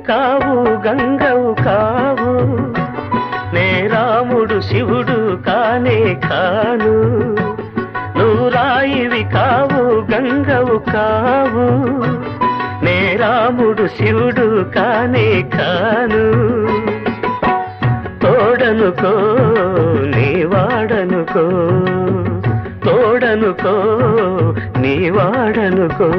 కావు గంగవు కావు, నే రాముడు శివుడు కానే కాను. నువ్వు రాయివి కావు గంగవు కావు, నే రాముడు శివుడు కానే కాను. తోడనుకో నీ వాడనుకో, తోడనుకో నీ వాడనుకో.